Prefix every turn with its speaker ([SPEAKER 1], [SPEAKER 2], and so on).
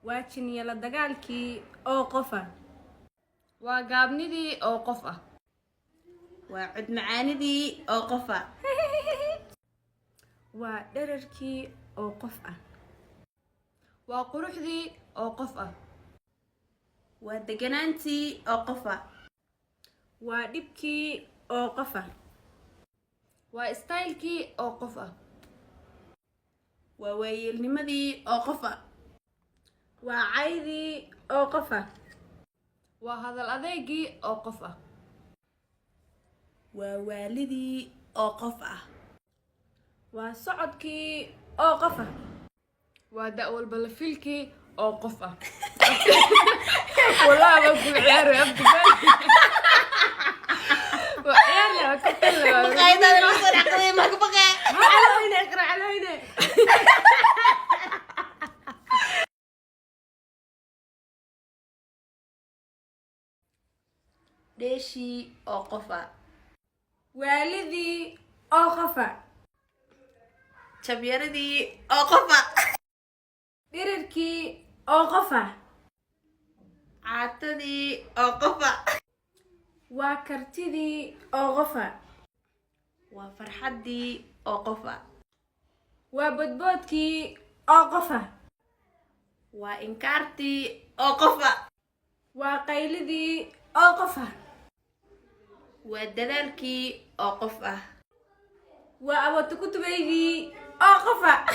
[SPEAKER 1] waa jinyala dagaalkii oo qofaa
[SPEAKER 2] waa gaabnidii oo qof ah
[SPEAKER 3] waa cod macaanidii oo qofaa
[SPEAKER 1] waa dherarkii oo qof ah
[SPEAKER 2] waa quruxdii oo qof ah
[SPEAKER 3] waa deganaantii oo qofaa
[SPEAKER 1] waa dhibkii oo qofaa
[SPEAKER 2] waa istaylkii oo qof ah
[SPEAKER 3] waa waayeelnimadii oo qofaa
[SPEAKER 1] waa caydii oo qofaa
[SPEAKER 2] waa hadal adeegii oo qof ah
[SPEAKER 3] waa waalidii oo qof ah
[SPEAKER 1] waa socodkii oo qofaa
[SPEAKER 2] waa da'walba la filkii oo qof ah والله ما أقول عياري أبدا وعياري كفن
[SPEAKER 3] قايدة المصر عقلية ما كبقى
[SPEAKER 1] على هنا اقرأ على هنا
[SPEAKER 3] ديشي أو قفا
[SPEAKER 1] والدي أو قفا
[SPEAKER 3] شبيردي أو قفا
[SPEAKER 1] ديركي أو قفا
[SPEAKER 3] عاتدي أو قفا
[SPEAKER 1] وكرتدي أو قفا
[SPEAKER 3] وفرحدي أو قفا
[SPEAKER 1] وبدبودكي أو قفا
[SPEAKER 3] وإنكارتي أو قفا
[SPEAKER 1] وقيلدي أو قفا
[SPEAKER 3] ودلالكي أو قفا
[SPEAKER 1] وأبوتكتبيدي أو قفا